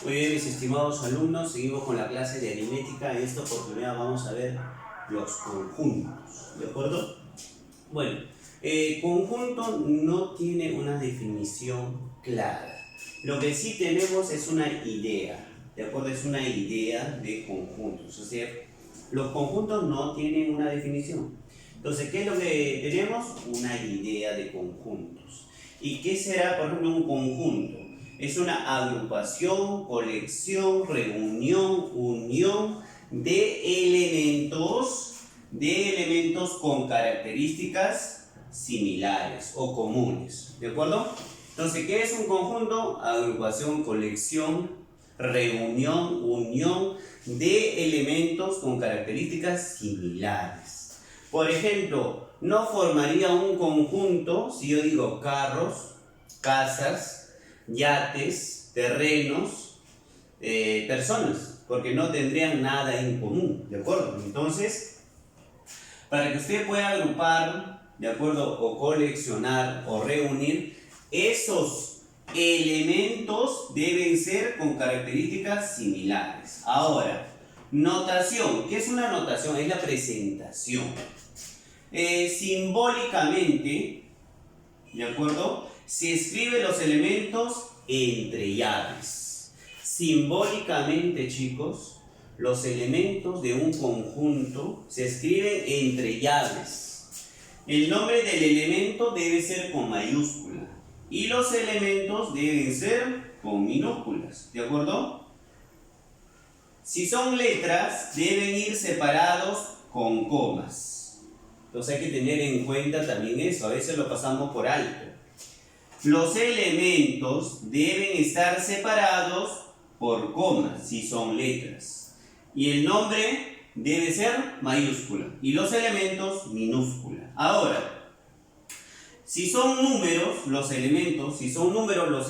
Muy bien, mis estimados alumnos, seguimos con la clase de aritmética. En esta oportunidad vamos a ver los conjuntos, ¿de acuerdo? Bueno, conjunto no tiene una definición clara. Lo que sí tenemos es una idea, ¿de acuerdo? Es una idea de conjuntos, o sea, los conjuntos no tienen una definición. Entonces, ¿qué es lo que tenemos? Una idea de conjuntos. ¿Y qué será, por ejemplo, un conjunto? Es una agrupación, colección, reunión, unión de elementos con características similares o comunes, ¿de acuerdo? Entonces, ¿qué es un conjunto? Agrupación, colección, reunión, unión de elementos con características similares. Por ejemplo, no formaría un conjunto si yo digo carros, casas, yates, terrenos, personas, porque no tendrían nada en común, ¿de acuerdo? Entonces, para que usted pueda agrupar, ¿de acuerdo? O coleccionar o reunir, esos elementos deben ser con características similares. Ahora, notación. ¿Qué es una notación? Es la presentación. Simbólicamente, ¿de acuerdo? Se escriben los elementos entre llaves. Simbólicamente, chicos, los elementos de un conjunto se escriben entre llaves. El nombre del elemento debe ser con mayúscula y los elementos deben ser con minúsculas, ¿de acuerdo? Si son letras, deben ir separados con comas. Entonces hay que tener en cuenta también eso, a veces lo pasamos por alto. Los elementos deben estar separados por comas, si son letras. Y el nombre debe ser mayúscula. Y los elementos minúscula. Ahora, si son números, los elementos, si son números,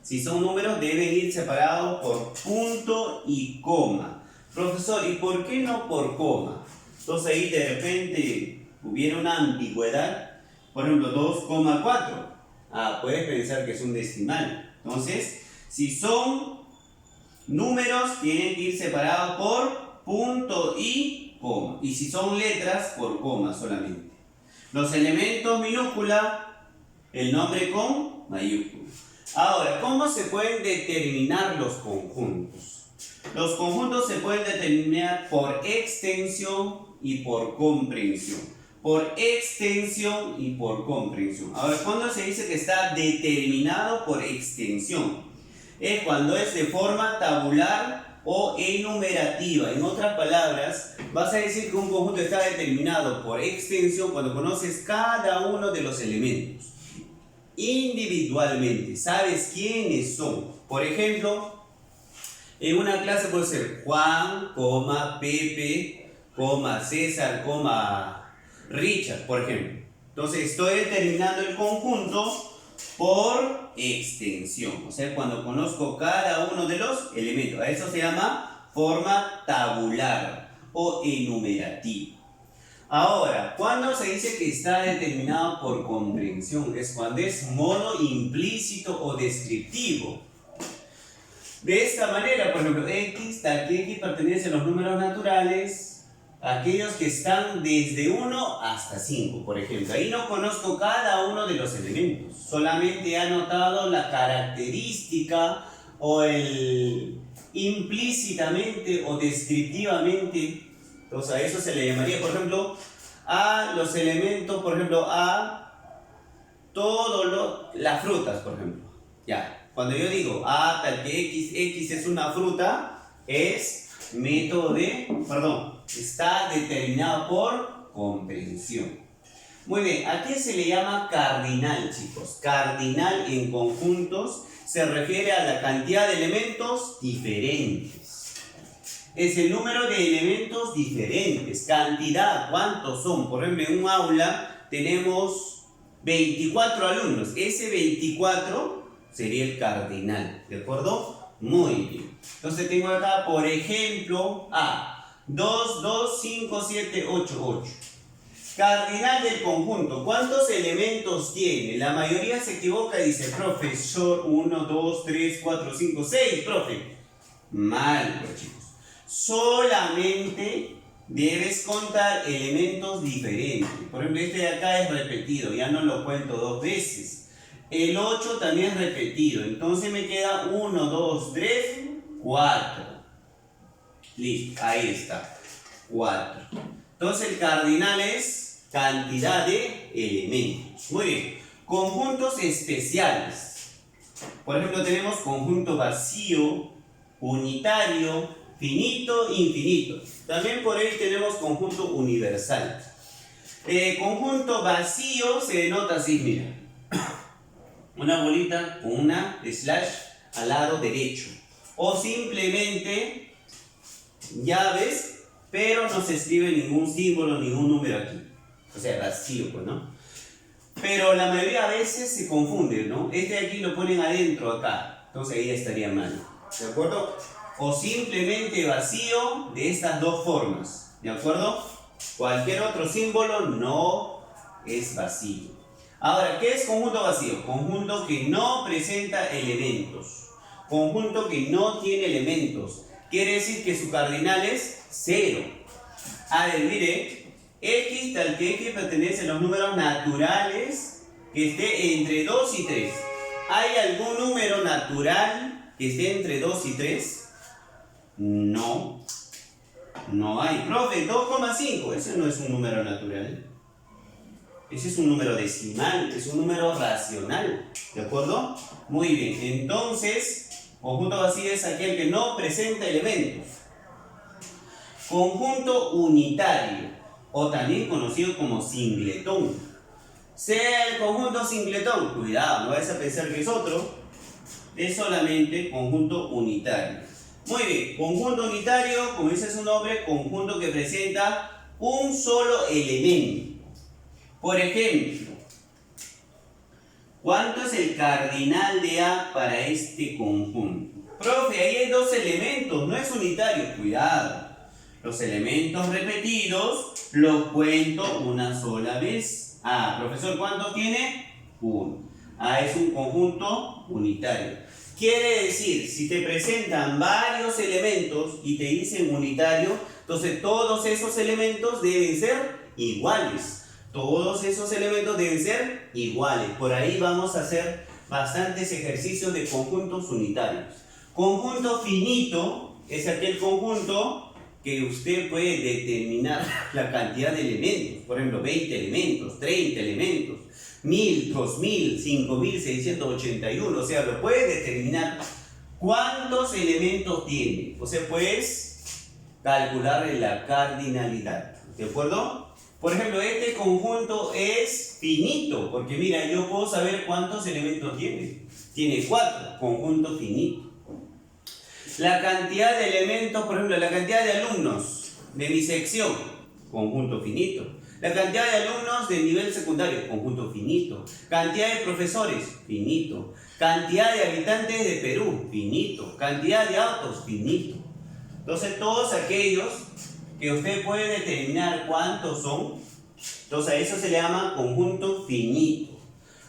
si son números, deben ir separados por punto y coma. Profesor, ¿y por qué no por coma? Entonces ahí de repente hubiera una ambigüedad. Por ejemplo, 2,4. Puedes pensar que es un decimal. Entonces, si son números, tienen que ir separados por punto y coma. Y si son letras, por coma solamente. Los elementos minúscula, el nombre con mayúscula. Ahora, ¿cómo se pueden determinar los conjuntos? Los conjuntos se pueden determinar por extensión y por comprensión. Por extensión y por comprensión. Ahora, ¿cuándo se dice que está determinado por extensión? Es cuando es de forma tabular o enumerativa. En otras palabras, vas a decir que un conjunto está determinado por extensión cuando conoces cada uno de los elementos individualmente. Sabes quiénes son. Por ejemplo, en una clase puede ser Juan, Pepe, César, Richard, por ejemplo. Entonces estoy determinando el conjunto por extensión, o sea, cuando conozco cada uno de los elementos. A eso se llama forma tabular o enumerativa. Ahora, cuando se dice que está determinado por comprensión, es cuando es modo implícito o descriptivo. De esta manera, por ejemplo, x, tal que x pertenece a los números naturales, aquellos que están desde 1 hasta 5, por ejemplo. Ahí no conozco cada uno de los elementos. Solamente he anotado la característica o el implícitamente o descriptivamente. Entonces a eso se le llamaría, por ejemplo, a los elementos, por ejemplo, a todas las frutas, por ejemplo. Ya, cuando yo digo a tal que x es una fruta, es método de, está determinado por comprensión. Muy bien, ¿a qué se le llama cardinal, chicos? Cardinal en conjuntos se refiere a la cantidad de elementos diferentes. Es el número de elementos diferentes. Cantidad, ¿cuántos son? Por ejemplo, en un aula tenemos 24 alumnos. Ese 24 sería el cardinal, ¿de acuerdo? Muy bien. Entonces tengo acá, por ejemplo, 2, 2, 5, 7, 8, 8. Cardinal del conjunto. ¿Cuántos elementos tiene? La mayoría se equivoca y dice, profesor, 1, 2, 3, 4, 5, 6, profe. Mal, pues chicos. Solamente debes contar elementos diferentes. Por ejemplo, este de acá es repetido, ya no lo cuento 2 veces. El 8 también es repetido, entonces me queda 1, 2, 3, 4. Listo, ahí está, 4. Entonces el cardinal es cantidad de elementos. Muy bien, conjuntos especiales. Por ejemplo, tenemos conjunto vacío, unitario, finito, infinito. También por ahí tenemos conjunto universal. Conjunto vacío se denota así, mira. Una bolita con una slash al lado derecho. O simplemente llaves, pero no se escribe ningún símbolo, ningún número aquí. O sea, vacío, pues, ¿no? Pero la mayoría a veces se confunde, ¿no? Este de aquí lo ponen adentro acá. Entonces ahí estaría mal. ¿De acuerdo? O simplemente vacío de estas dos formas. ¿De acuerdo? Cualquier otro símbolo no es vacío. Ahora, ¿qué es conjunto vacío? Conjunto que no presenta elementos. Conjunto que no tiene elementos. Quiere decir que su cardinal es 0. A ver, mire, x tal que x pertenece a los números naturales que esté entre 2 y 3. ¿Hay algún número natural que esté entre 2 y 3? No. No hay. Profe, 2,5. Ese no es un número natural. Ese es un número decimal, es un número racional. ¿De acuerdo? Muy bien. Entonces, conjunto vacío es aquel que no presenta elementos. Conjunto unitario, o también conocido como singletón. Sea el conjunto singletón, cuidado, no vayas a pensar que es otro, es solamente conjunto unitario. Muy bien, conjunto unitario, como dice su nombre, conjunto que presenta un solo elemento. Por ejemplo, ¿cuánto es el cardinal de A para este conjunto? Profe, ahí hay 2 elementos, no es unitario, cuidado. Los elementos repetidos los cuento una sola vez. Ah, profesor, ¿cuántos tiene? 1. Ah, es un conjunto unitario. Quiere decir, si te presentan varios elementos y te dicen unitario, entonces todos esos elementos deben ser iguales. Todos esos elementos deben ser iguales. Por ahí vamos a hacer bastantes ejercicios de conjuntos unitarios. Conjunto finito es aquel conjunto que usted puede determinar la cantidad de elementos. Por ejemplo, 20 elementos, 30 elementos, 1000, 2000, 5681. O sea, lo puede determinar cuántos elementos tiene. O sea, puedes calcular la cardinalidad. ¿De acuerdo? Por ejemplo, este conjunto es finito, porque mira, yo puedo saber cuántos elementos tiene. Tiene 4, conjunto finito. La cantidad de elementos, por ejemplo, la cantidad de alumnos de mi sección, conjunto finito. La cantidad de alumnos de nivel secundario, conjunto finito. Cantidad de profesores, finito. Cantidad de habitantes de Perú, finito. Cantidad de autos, finito. Entonces, todos aquellos que usted puede determinar cuántos son, entonces a eso se le llama conjunto finito.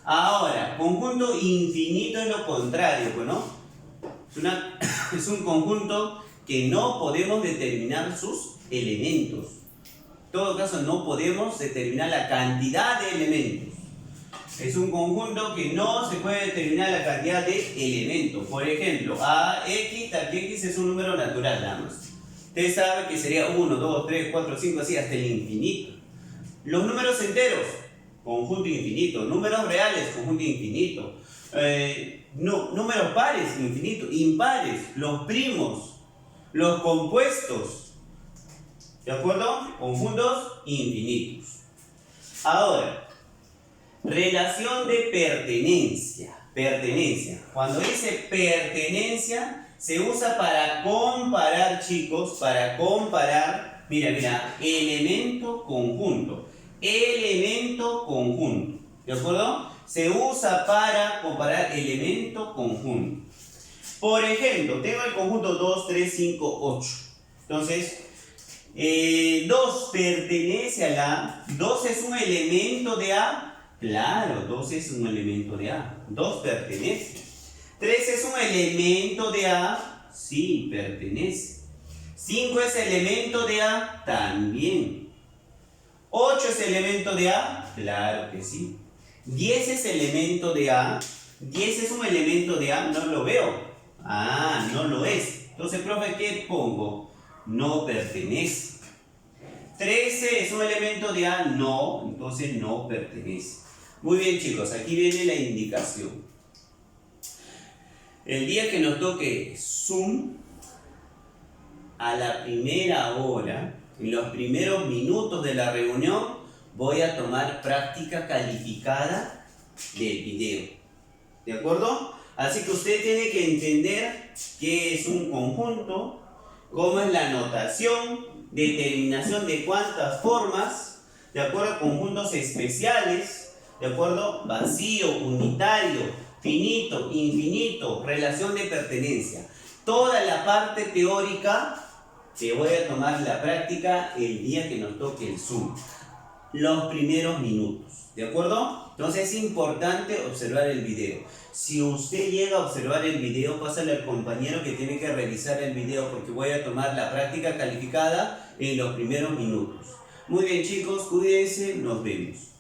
Ahora, conjunto infinito es lo contrario, ¿no? Es un conjunto que no podemos determinar sus elementos. En todo caso, no podemos determinar la cantidad de elementos. Es un conjunto que no se puede determinar la cantidad de elementos. Por ejemplo, x tal que x es un número natural, nada más. Usted sabe que sería 1, 2, 3, 4, 5, así hasta el infinito. Los números enteros, conjunto infinito. Números reales, conjunto infinito. Números pares, infinito. Impares, los primos, los compuestos. ¿De acuerdo? Conjuntos infinitos. Ahora, relación de pertenencia. Pertenencia. Cuando dice pertenencia, se usa para comparar, chicos, para comparar, mira, elemento conjunto, elemento conjunto, ¿de acuerdo? Se usa para comparar elemento conjunto. Por ejemplo, tengo el conjunto 2, 3, 5, 8. Entonces, 2 pertenece a la... 2 es un elemento de A. Claro, 2 es un elemento de A. 2 pertenece. 3 es un elemento de A. Sí, pertenece. 5 es elemento de A. También. 8 es elemento de A. Claro que sí. 10 es elemento de A. 10 es un elemento de A. No lo veo. Ah, no lo es. Entonces, profe, ¿qué pongo? No pertenece. 13 es un elemento de A. No, entonces no pertenece. Muy bien, chicos, aquí viene la indicación. El día que nos toque Zoom, a la primera hora, en los primeros minutos de la reunión, voy a tomar práctica calificada del video. ¿De acuerdo? Así que usted tiene que entender qué es un conjunto, cómo es la notación, determinación de cuántas formas, ¿de acuerdo? Conjuntos especiales, ¿de acuerdo? Vacío, unitario, finito, infinito, relación de pertenencia. Toda la parte teórica te voy a tomar la práctica el día que nos toque el Zoom. Los primeros minutos, ¿de acuerdo? Entonces es importante observar el video. Si usted llega a observar el video, pásale al compañero que tiene que revisar el video porque voy a tomar la práctica calificada en los primeros minutos. Muy bien, chicos, cuídense, nos vemos.